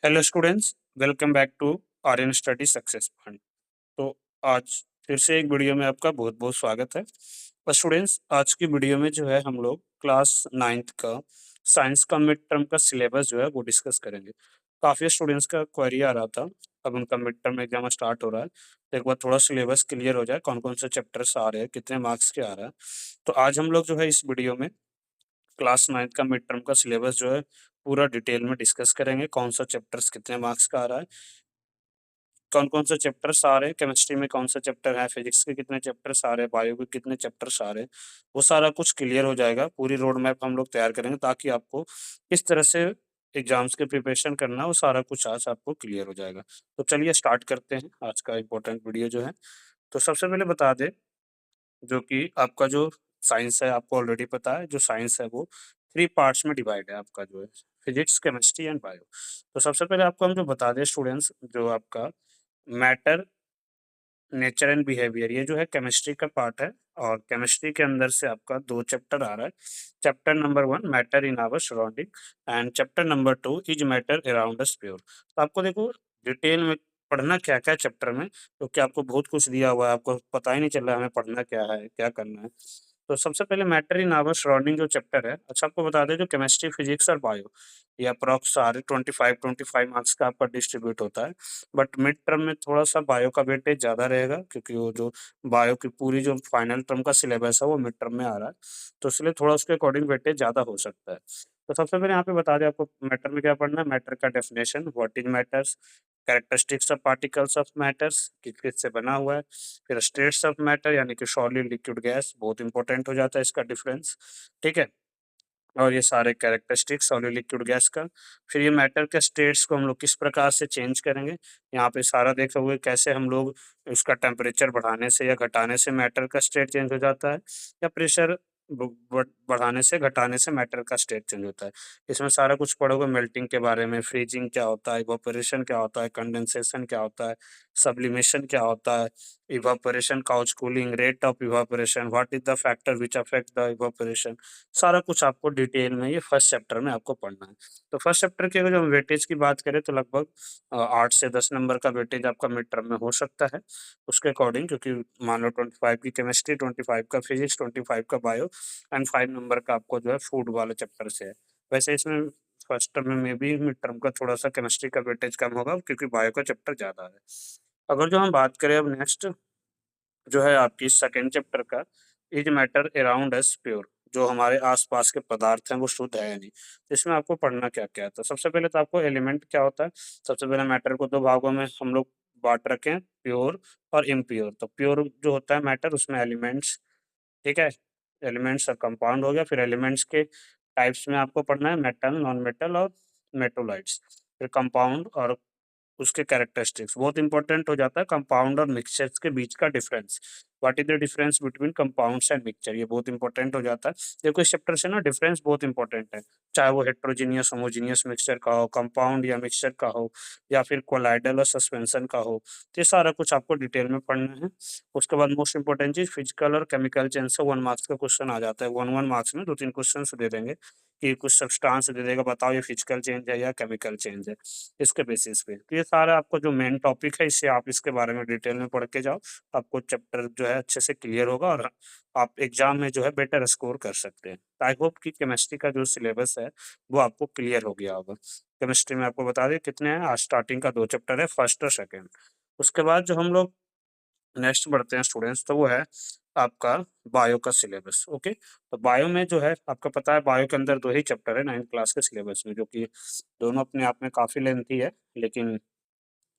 Hello students, welcome back to Aryan study success point. तो आज फिर से एक वीडियो में आपका बहुत बहुत स्वागत है। और स्टूडेंट्स, आज की वीडियो में जो है हम लोग क्लास नाइन्थ का साइंस का मिड टर्म का सिलेबस जो है वो डिस्कस करेंगे। काफ़ी स्टूडेंट्स का क्वेरी आ रहा था, अब उनका मिड टर्म एग्जाम स्टार्ट हो रहा है, तो एक बार थोड़ा सिलेबस क्लियर हो जाए, कौन कौन से चैप्टर्स आ रहे हैं, कितने मार्क्स के आ रहा है। तो आज हम लोग जो है इस वीडियो में क्लास नाइन्थ का मिड टर्म का सिलेबस जो है पूरा डिटेल में डिस्कस करेंगे, कौन सा चैप्टर्स कितने मार्क्स का आ रहा है, कौन कौन से चैप्टर्स आ रहे हैं, केमिस्ट्री में कौन सा चैप्टर है, फिजिक्स के कितने चैप्टर्स आ रहे हैं, बायो के कितने चैप्टर्स आ रहे हैं। वो सारा कुछ क्लियर हो जाएगा, पूरी रोड मैप हम लोग तैयार करेंगे ताकि आपको किस तरह से एग्जाम्स के प्रिपरेशन करना है वो सारा कुछ आज आपको क्लियर हो जाएगा। तो चलिए स्टार्ट करते हैं आज का इम्पोर्टेंट वीडियो जो है। तो सबसे पहले बता दें, जो कि आपका जो साइंस है आपको ऑलरेडी पता है, जो साइंस है वो थ्री पार्ट्स में डिवाइड है आपका, जो है फिजिक्स, केमिस्ट्री एंड बायो। तो सबसे पहले आपको हम जो बता दें स्टूडेंट्स, जो आपका मैटर, नेचर एंड बिहेवियर, ये जो है केमिस्ट्री का पार्ट है। और केमिस्ट्री के अंदर से आपका दो चैप्टर आ रहा है। Chapter number 1 matter in our surrounding and chapter number 2 is matter around us pure. तो आपको देखो डिटेल में पढ़ना क्या क्या है चैप्टर में, क्योंकि आपको बहुत कुछ दिया हुआ है, आपको पता ही नहीं चल रहा है हमें पढ़ना क्या है, क्या करना है। तो सबसे पहले मैटर इन आवर सराउंडिंग जो चैप्टर है, अच्छा आपको बता दें, जो केमिस्ट्री, फिजिक्स और बायो, ये अप्रॉक्स सारे 25 मार्क्स का आपका डिस्ट्रीब्यूट होता है। बट मिड टर्म में थोड़ा-सा बायो का वेटेज ज़्यादा रहेगा, क्योंकि वो जो बायो की पूरी जो फाइनल टर्म का सिलेबस है वो मिड टर्म में आ रहा है, तो इसलिए थोड़ा उसके अकॉर्डिंग वेटेज ज़्यादा हो सकता है। तो सबसे पहले यहाँ पे बता दें आपको मैटर में क्या पढ़ना है। मैटर का definition, what is matters, characteristics of particles of matters, किस-किस से बना हुआ है, फिर स्टेट्स ऑफ मैटर यानी कि सॉलिड, लिक्विड, गैस, बहुत इंपॉर्टेंट हो जाता है इसका डिफरेंस, ठीक है? और ये सारे कैरेक्टरिस्टिक्स सॉलिड, लिक्विड, गैस का। फिर ये मैटर के स्टेट्स को हम लोग किस प्रकार से चेंज करेंगे, यहाँ पे सारा देखोगे कैसे हम लोग उसका टेम्परेचर बढ़ाने से या घटाने से मैटर का स्टेट चेंज हो जाता है, या प्रेशर बढ़ाने से घटाने से मैटर का स्टेट चेंज होता है। इसमें सारा कुछ पढ़ोगे, मेल्टिंग के बारे में, फ्रीजिंग क्या होता है, इवापोरेशन क्या होता है, कंडेंसेशन क्या होता है, सब्लिमेशन क्या होता है, evaporation, couch cooling, rate of evaporation, what is the factor which affect the evaporation, सारा कुछ आपको डिटेल में ये फर्स्ट चैप्टर में आपको पढ़ना है। तो फर्स्ट चैप्टर की अगर जो वेटेज की बात करें तो लगभग 8 से 10 नंबर का वेटेज आपका मिड टर्म में हो सकता है, उसके अकॉर्डिंग, क्योंकि मान लो 25 की केमिस्ट्री, 25 का फिजिक्स, 25 का बायो एंड 5 नंबर का आपको जो है फूड वाले चैप्टर से है। वैसे इसमें फर्स्ट टर्म में भी मिड टर्म का थोड़ा-सा केमिस्ट्री का वेटेज कम होगा, क्योंकि बायो का चैप्टर ज़्यादा है। अगर जो हम बात करें अब नेक्स्ट जो है आपकी सेकंड चैप्टर का, is matter around us pure, जो हमारे आसपास के पदार्थ हैं वो शुद्ध है या नहीं। तो इसमें आपको पढ़ना क्या-क्या है। तो सबसे पहले तो आपको एलिमेंट क्या होता है, सबसे पहले मैटर को 2 भागों में हम लोग बाँट रखे हैं, प्योर और इम्प्योर। तो प्योर जो होता है मैटर, उसमें एलिमेंट्स, ठीक है? एलिमेंट्स और कंपाउंड हो गया। फिर एलिमेंट्स के टाइप्स में आपको पढ़ना है मेटल, नॉन मेटल और मेटोलाइट्स। फिर कंपाउंड और उसके कैरेक्टरिस्टिक्स बहुत इंपॉर्टेंट हो जाता है, कंपाउंड और मिक्सचर्स के बीच का difference. What is the difference between compounds and mixture, ये बहुत इंपॉर्टेंट हो जाता है। देखो इस चैप्टर से ना डिफरेंस बहुत इंपॉर्टेंट है, चाहे वो हेट्रोजीनियस होमोजीनियस मिक्सचर का हो, कंपाउंड या मिक्सचर का हो, या फिर कोलाइडल और सस्पेंशन का हो। तो ये सारा कुछ आपको डिटेल में पढ़ना है। उसके बाद मोस्ट इंपॉर्टेंट चीज फिजिकल और केमिकल चेंज से 1 मार्क्स का क्वेश्चन आ जाता है। 1 मार्क्स में 2-3 क्वेश्चन दे देंगे, कि कुछ सब्सटेंस दे देगा, बताओ ये फिजिकल चेंज है या केमिकल चेंज है, इसके बेसिस पे। तो ये सारा आपको जो मेन टॉपिक है, इससे आप इसके बारे में डिटेल में पढ़ के जाओ, आपको चैप्टर जो है अच्छे से क्लियर होगा और आप एग्जाम में जो है बेटर स्कोर कर सकते हैं। तो आई होप कि केमिस्ट्री का जो सिलेबस है वो आपको क्लियर हो गया होगा। केमिस्ट्री में आपको बता दें कितने हैं, आज स्टार्टिंग का 2 चैप्टर है, फर्स्ट और सेकंड। उसके बाद जो हम लोग नेक्स्ट बढ़ते हैं स्टूडेंट्स, तो वो है आपका बायो का सिलेबस। ओके, तो बायो में जो है आपको पता है, बायो के अंदर 2 ही चैप्टर है 9th क्लास के सिलेबस में, जो कि दोनों अपने आप में काफ़ी लेंथी है, लेकिन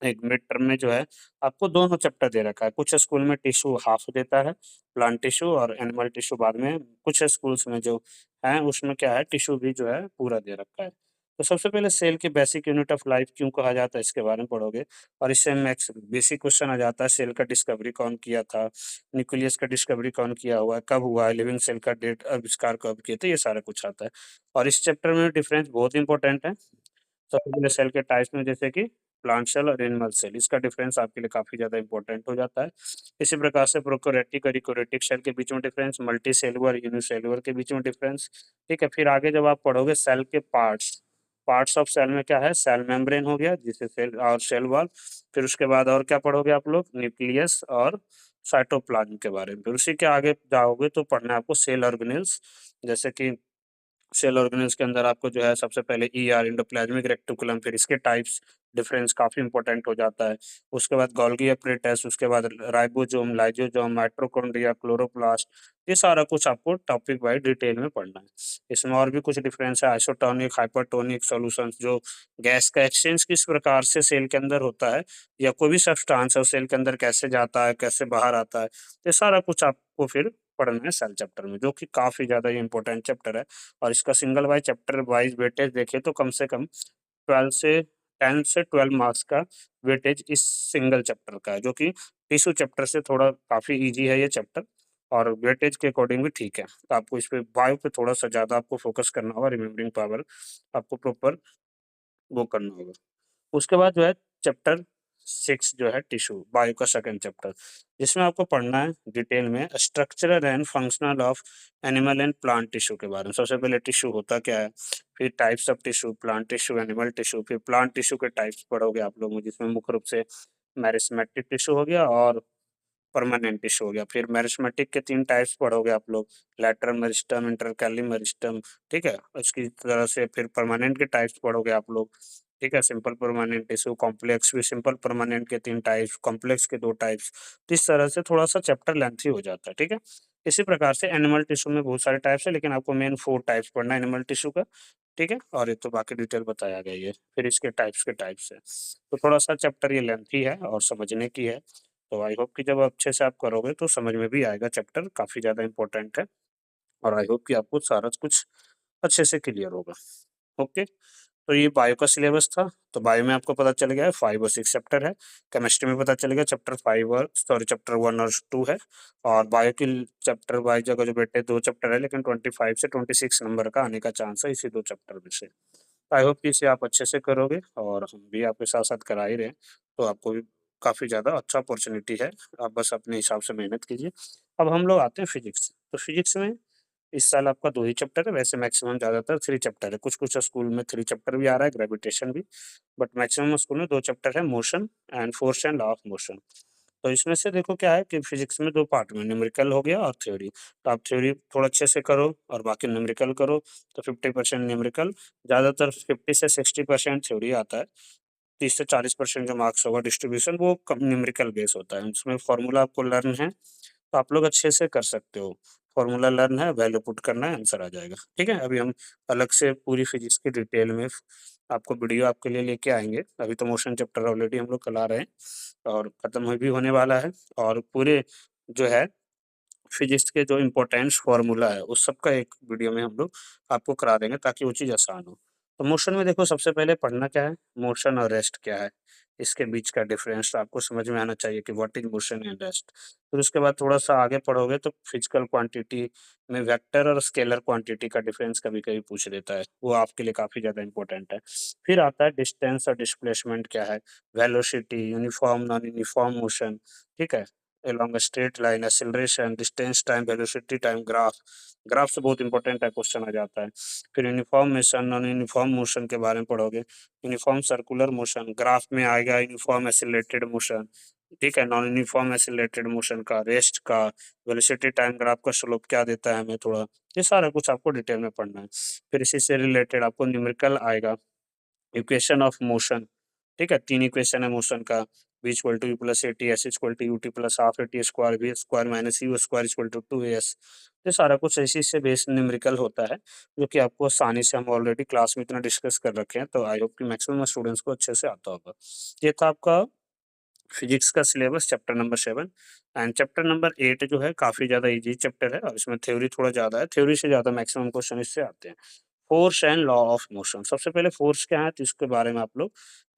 एक मिड टर्म में जो है आपको दोनों चैप्टर दे रखा है। कुछ स्कूल में टिश्यू हाफ देता है, प्लांट टिश्यू और एनिमल टिश्यू बाद में, कुछ स्कूल्स में जो है उसमें क्या है, टिश्यू भी जो है पूरा दे रखा है। तो सबसे पहले सेल के बेसिक यूनिट ऑफ लाइफ क्यों कहा जाता है, इसके बारे में पढ़ोगे। और इससे मैक्स बेसिक क्वेश्चन आ जाता है, सेल का डिस्कवरी कौन किया था, न्यूक्लियस का डिस्कवरी कौन किया हुआ है, कब हुआ है, लिविंग सेल का डेट आविष्कार कब किए थे, ये सारा कुछ आता है। और इस चैप्टर में डिफरेंस बहुत इंपॉर्टेंट है। सबसे पहले सेल के टाइप्स में, जैसे कि प्लांट सेल और एनिमल सेल, इसका डिफरेंस आपके लिए काफ़ी ज़्यादा इंपॉर्टेंट हो जाता है। इसी प्रकार से प्रोकैरियोटिक और यूकैरियोटिक सेल के बीच में डिफरेंस, मल्टीसेलुलर यूनिसेलुलर के बीच में डिफरेंस, ठीक है। फिर आगे जब आप पढ़ोगे सेल के पार्ट्स, पार्ट्स ऑफ सेल में क्या है, सेल मेम्ब्रेन हो गया जिसे सेल और सेल वॉल, फिर उसके बाद और क्या पढ़ोगे आप लोग, न्यूक्लियस और साइटोप्लाज्म के बारे में। फिर उसी के आगे जाओगे तो पढ़ना है आपको सेल ऑर्गेनेल्स, जैसे कि सेल ऑर्गेनेल्स के अंदर आपको जो है सबसे पहले ईआर एंडोप्लाज्मिक रेक्टिकुलम, फिर इसके टाइप्स डिफरेंस काफ़ी इंपॉर्टेंट हो जाता है। उसके बाद गोल्गी एपरेटस, उसके बाद राइबोसोम, लाइसोसोम, माइटोकॉन्ड्रिया, क्लोरोप्लास्ट, ये सारा कुछ आपको टॉपिक वाइज डिटेल में पढ़ना है। इसमें और भी कुछ डिफरेंस है, आइसोटोनिक, हाइपरटोनिक सॉल्यूशंस, जो गैस का एक्सचेंज किस प्रकार से सेल के अंदर होता है, या कोई भी सब्सटेंस है सेल के अंदर कैसे जाता है, कैसे बाहर आता है, ये सारा कुछ आपको फिर पढ़ना है सेल चैप्टर में, जो कि काफ़ी ज़्यादा ये इंपॉर्टेंट चैप्टर है। और इसका single wise chapter wise weightage देखें तो कम से कम 12 से 10 से 12 मार्क्स का वेटेज इस सिंगल चैप्टर का है, जो कि टिश्यू चैप्टर से थोड़ा काफ़ी ईज़ी है ये चैप्टर, और वेटेज के अकॉर्डिंग भी ठीक है। तो आपको इस पे बायो पे थोड़ा-सा ज़्यादा आपको फ़ोकस करना होगा, रिमेंबरिंग पावर आपको प्रॉपर वो करना होगा। उसके बाद जो है चैप्टर 6 जो है टिश्यू, बायो का सेकंड चैप्टर, जिसमें आपको पढ़ना है डिटेल में structural and functional of animal and plant tissue के बारे में। सबसे पहले टिश्यू होता क्या है, फिर types of tissue, plant tissue, animal tissue, फिर प्लांट टिश्यू के टाइप्स पढ़ोगे आप लोग, जिसमें मुख्य रूप से मेरिस्टेमेटिक टिश्यू हो गया और परमानेंट टिश्यू हो गया। फिर मेरिस्टेमेटिक के 3 टाइप्स पढ़ोगे आप लोग, लैटरल मेरिस्टेम, इंटरकैली मेरिस्टेम, ठीक है? इसकी तरह से फिर परमानेंट के टाइप्स पढ़ोगे आप लोग, ठीक है? सिंपल परमानेंट टिश्यू, कॉम्प्लेक्स, फिर सिंपल परमानेंट के 3 टाइप्स, कॉम्प्लेक्स के 2 टाइप्स। तो इस तरह से थोड़ा-सा चैप्टर लेंथी हो जाता है, ठीक है? इसी प्रकार से एनिमल टिश्यू में बहुत सारे टाइप्स हैं, लेकिन आपको मेन 4 टाइप्स पढ़ना है एनिमल टिश्यू का, ठीक है? और ये तो बाकी डिटेल बताया गया ही है। फिर इसके टाइप्स के टाइप्स है। तो थोड़ा-सा चैप्टर ये लेंथी है और समझने की है। तो आई होप कि जब अच्छे से आप करोगे तो समझ में भी आएगा, चैप्टर काफ़ी ज़्यादा इम्पोर्टेंट है, और आई होप कि आपको सारा कुछ अच्छे से क्लियर होगा। ओके, तो ये बायो का सिलेबस था। तो बायो में आपको पता चल गया है 5 और 6 चैप्टर है। केमिस्ट्री में पता चल गया चैप्टर 5 और सॉरी चैप्टर 1 और 2 है, और बायो की चैप्टर वाइज़ अगर जो बेटे 2 चैप्टर है, लेकिन 25 से 26 नंबर का आने का चांस है इसी 2 चैप्टर में से। आई होप कि इसे आप अच्छे से करोगे, और हम भी आपके साथ-साथ करा ही रहे हैं, तो आपको भी काफ़ी ज़्यादा अच्छा अपॉर्च्युनिटी है। आप बस अपने हिसाब से मेहनत कीजिए। अब हम लोग आते हैं फिज़िक्स। तो फिज़िक्स में इस साल आपका 2 ही चैप्टर है, वैसे मैक्सिमम ज़्यादातर 3 चैप्टर है। कुछ-कुछ स्कूल में 3 चैप्टर भी आ रहा है, ग्रेविटेशन भी, बट मैक्सिमम स्कूल में 2 चैप्टर है, motion and force and law of motion. तो इसमें से देखो क्या है कि फिज़िक्स में 2 पार्ट में न्यूमेरिकल हो गया और थ्योरी। तो आप थ्योरी थोड़ा अच्छे से करो और बाकी न्यूमेरिकल करो, तो 50% न्यूमेरिकल, ज़्यादातर 50 से 60% थ्योरी आता है। 30 से 40% जो मार्क्स होगा डिस्ट्रीब्यूशन, वो कम न्यूमेरिकल बेस होता है। उसमें फ़ॉर्मूला आपको लर्न है, तो आप लोग अच्छे से कर सकते हो। फ़ॉर्मूला लर्न है, वैल्यू पुट करना है, आंसर आ जाएगा। ठीक है? अभी हम अलग से पूरी फिज़िक्स की डिटेल में आपको वीडियो आपके लिए लेके आएँगे। अभी तो मोशन चैप्टर ऑलरेडी हम लोग करा रहे हैं और खत्म हो भी होने वाला है, और पूरे जो है फिज़िक्स के जो इम्पोर्टेंस फ़ॉर्मूला है, उस सब का एक वीडियो में हम लोग आपको करा देंगे ताकि वो चीज़ आसान हो। तो मोशन में देखो सबसे पहले पढ़ना क्या है, मोशन और रेस्ट क्या है, इसके बीच का डिफ़रेंस आपको समझ में आना चाहिए कि what is motion and rest. फिर उसके बाद थोड़ा-सा आगे पढ़ोगे तो फिज़िकल क्वांटिटी में वेक्टर और स्केलर क्वांटिटी का डिफ़रेंस कभी-कभी पूछ लेता है, वो आपके लिए काफ़ी ज़्यादा इम्पोर्टेंट है। फिर आता है डिस्टेंस और डिस्प्लेसमेंट क्या है, velocity, uniform, non uniform motion, ठीक है? along a straight line, acceleration, distance time, velocity time, graph, graph से बहुत इंपॉर्टेंट है, क्वेश्चन आ जाता है। फिर uniform motion, non uniform motion के बारे में पढ़ोगे, यूनिफॉर्म सर्कुलर मोशन, ग्राफ में आएगा यूनिफॉर्म एसिलेटेड मोशन, ठीक है? नॉन यूनिफॉर्म एसिलेटेड मोशन का, रेस्ट का, वेलोसिटी टाइम ग्राफ का स्लोप क्या देता है हमें थोड़ा, ये सारा कुछ आपको डिटेल में पढ़ना है। फिर इसी से रिलेटेड आपको न्यूमेरिकल आएगा, इक्वेशन ऑफ मोशन, ठीक है? 3 इक्वेशन है मोशन का, v equal to u plus at, s equal to ut plus half at square, v square minus u square equal to 2as। ये सारा कुछ इसी से बेस न्यूमेरिकल होता है, जो कि आपको आसानी से हम ऑलरेडी क्लास में इतना डिस्कस कर रखे हैं, तो आई होप कि मैक्सिमम स्टूडेंट्स को अच्छे से आता होगा। ये था आपका फिजिक्स का syllabus chapter number 7, and chapter number 8 जो है काफ़ी ज़्यादा ईज़ी चैप्टर है, और इसमें थ्योरी थोड़ा ज़्यादा है, थ्योरी से ज़्यादा मैक्सिमम क्वेश्चन इससे आते हैं। Force and law of motion, सबसे पहले फ़ोर्स क्या है तो इसके बारे में आप लोग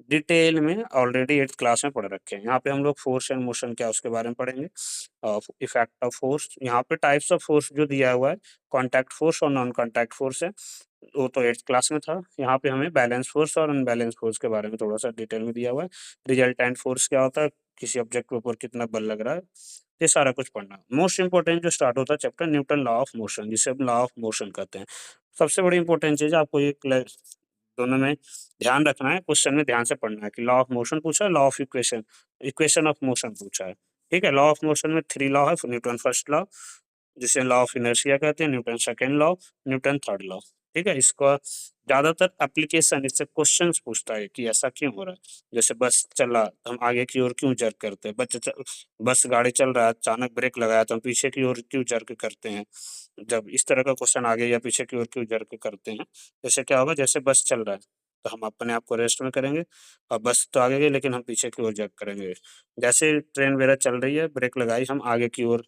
डिटेल में ऑलरेडी 8th क्लास में पढ़ रखे हैं। यहाँ पे हम लोग फ़ोर्स एंड मोशन क्या है उसके बारे में पढ़ेंगे। इफ़ेक्ट ऑफ फ़ोर्स, यहाँ पे टाइप्स ऑफ फ़ोर्स जो दिया हुआ है, कॉन्टैक्ट फ़ोर्स और नॉन कॉन्टैक्ट फ़ोर्स है, वो तो 8th क्लास में था। यहाँ पे हमें बैलेंस फ़ोर्स और अनबैलेंस फ़ोर्स के बारे में थोड़ा-सा डिटेल में दिया हुआ है। रिजल्टेंट फ़ोर्स क्या होता है, किसी ऑब्जेक्ट के ऊपर कितना बल लग रहा है, ये सारा कुछ पढ़ना है। मोस्ट इम्पोर्टेंट जो स्टार्ट होता है chapter, Newton law of motion, जिसे हम लॉ ऑफ मोशन कहते हैं। सबसे बड़ी इम्पोर्टेंट चीज़ आपको ये दोनों में ध्यान रखना है, क्वेश्चन में ध्यान से पढ़ना है कि लॉ ऑफ मोशन पूछा है, law of equation, equation of motion पूछा है। ठीक है, लॉ ऑफ मोशन में 3 लॉ है, न्यूटन फर्स्ट लॉ, जिसे लॉ ऑफ इनर्शिया कहते हैं, Newton second law, Newton third law. ठीक है, इसका ज्यादातर एप्लीकेशन इससे क्वेश्चंस पूछता है कि ऐसा क्यों हो रहा है। जैसे बस चल रहा तो हम आगे की ओर क्यों जर्क करते हैं, बस गाड़ी चल रहा है, अचानक ब्रेक लगाया तो हम पीछे की ओर क्यों जर्क करते हैं। जब इस तरह का क्वेश्चन आगे या पीछे की ओर क्यों जर्क करते हैं, जैसे क्या होगा, जैसे बस चल रहा है तो हम अपने आप को रेस्ट में करेंगे, और बस तो आगे गई लेकिन हम पीछे की ओर जर्क करेंगे। जैसे ट्रेन वगैरह चल रही है, ब्रेक लगाई, हम आगे की ओर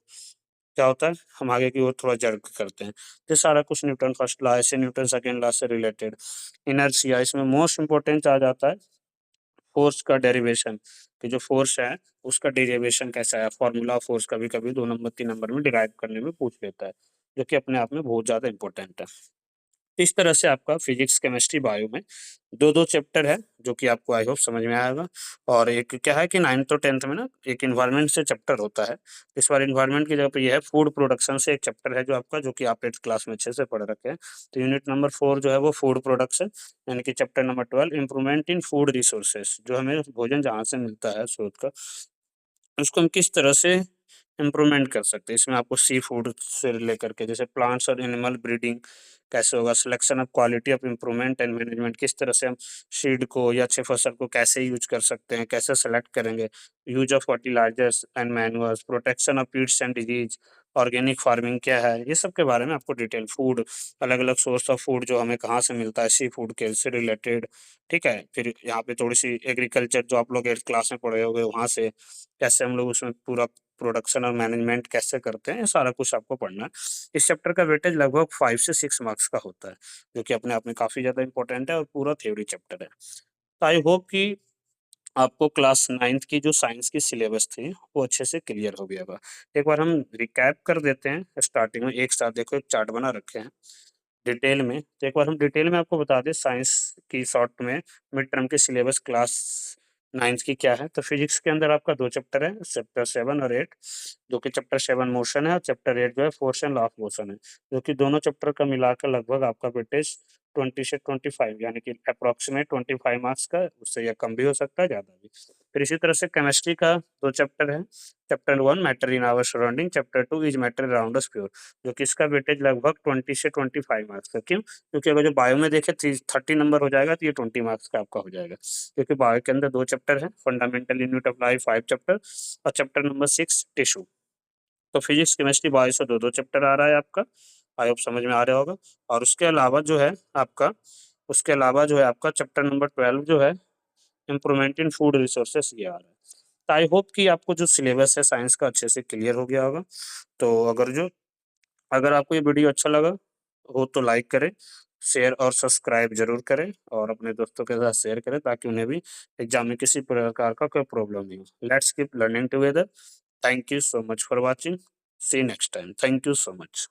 क्या होता है, हम आगे की ओर थोड़ा जर्क करते हैं। ये सारा कुछ न्यूटन फर्स्ट लॉ से, न्यूटन सेकंड लॉ से रिलेटेड। इनर्शिया, इसमें मोस्ट इंपॉर्टेंट आ जाता है फोर्स का डेरिवेशन, कि जो फोर्स है उसका डेरिवेशन कैसा है, फॉर्मूला फोर्स कभी कभी 2 नंबर 3 नंबर में डिराइव करने में पूछ लेता है, जो कि अपने आप में बहुत ज्यादा इंपॉर्टेंट है। इस तरह से आपका फिजिक्स केमिस्ट्री बायो में दो दो चैप्टर है, जो कि आपको आई होप समझ में आएगा। और एक क्या है कि 9th और 10th में ना एक इन्वायरमेंट से चैप्टर होता है। इस बार इन्वायरमेंट की जगह पे ये है फूड प्रोडक्शन से एक चैप्टर है जो आपका, जो कि आप 8th क्लास में अच्छे से पढ़ रखे हैं। तो यूनिट नंबर 4 जो है वो फूड प्रोडक्शन, यानी कि chapter number 12 improvement in food resources, जो हमें भोजन जहाँ से मिलता है स्रोत का, उसको हम किस तरह से इम्प्रूवमेंट कर सकते हैं। इसमें आपको सी फूड से लेकर के, जैसे प्लांट्स और एनिमल ब्रीडिंग कैसे होगा, selection of quality of improvement and management, किस तरह से हम सीड को या अच्छे फसल को कैसे यूज कर सकते हैं, कैसे सेलेक्ट करेंगे, use of fertilisers and manuals, protection of weeds and disease, organic farming क्या है, ये सब के बारे में आपको डिटेल, फूड, अलग अलग सोर्स ऑफ फूड जो हमें कहाँ से मिलता है, सी फूड के से रिलेटेड। ठीक है, फिर यहाँ पे थोड़ी सी एग्रीकल्चर जो आप लोग 8th क्लास में पढ़े होंगे वहाँ से, कैसे हम लोग उसमें पूरा प्रोडक्शन और मैनेजमेंट कैसे करते हैं, ये सारा कुछ आपको पढ़ना है। इस चैप्टर का वेटेज लगभग 5 से 6 मार्क्स का होता है, जो कि अपने आप में काफ़ी ज़्यादा इंपॉर्टेंट है और पूरा थ्योरी चैप्टर है। तो आई होप कि आपको क्लास 9th की जो साइंस की सिलेबस थी, वो अच्छे से क्लियर हो गया होगा। एक बार हम रिकैप कर देते हैं स्टार्टिंग में, एक साथ देखो एक चार्ट बना रखे हैं डिटेल में। तो एक बार हम डिटेल में आपको बता दें साइंस की शॉर्ट में मिड टर्म के सिलेबस क्लास 9th की क्या है। तो फिजिक्स के अंदर आपका 2 चैप्टर है, चैप्टर 7 और 8, जो कि चैप्टर 7 मोशन है और चैप्टर 8 जो है force and law of motion है, जो कि दोनों चैप्टर का मिलाकर लगभग आपका वेटेज 20 से 25, यानी कि अप्रॉक्सीमेट 25 मार्क्स का, उससे या कम भी हो सकता है, ज़्यादा भी। फिर इसी तरह से केमिस्ट्री का 2 चैप्टर है, chapter 1 matter in our surrounding, chapter 2 is matter around us pure, जो कि इसका वेटेज लगभग 20 से 25 मार्क्स का। क्यों? क्योंकि अगर जो बायो में देखे 30 नंबर हो जाएगा, तो ये 20 मार्क्स का आपका हो जाएगा, क्योंकि बायो के अंदर 2 चैप्टर है, fundamental unit of life 5 chapter, और चैप्टर नंबर 6 टिश्यू। तो फिजिक्स केमिस्ट्री बायो से दो दो चैप्टर आ रहा है आपका, आई होप समझ में आ रहा होगा। और उसके अलावा जो है आपका, उसके अलावा जो है आपका चैप्टर नंबर 12 जो है इम्प्रूवमेंट इन फूड रिसोर्सेस, ये आ रहा है। तो आई होप कि आपको जो सिलेबस है साइंस का अच्छे से क्लियर हो गया होगा। तो अगर आपको ये वीडियो अच्छा लगा हो तो लाइक करें, शेयर और सब्सक्राइब जरूर करें, और अपने दोस्तों के साथ शेयर करें ताकि उन्हें भी एग्जाम में किसी प्रकार का कोई प्रॉब्लम नहीं हो। Let's keep learning together. Thank you so much for watching. See next time. Thank you so much.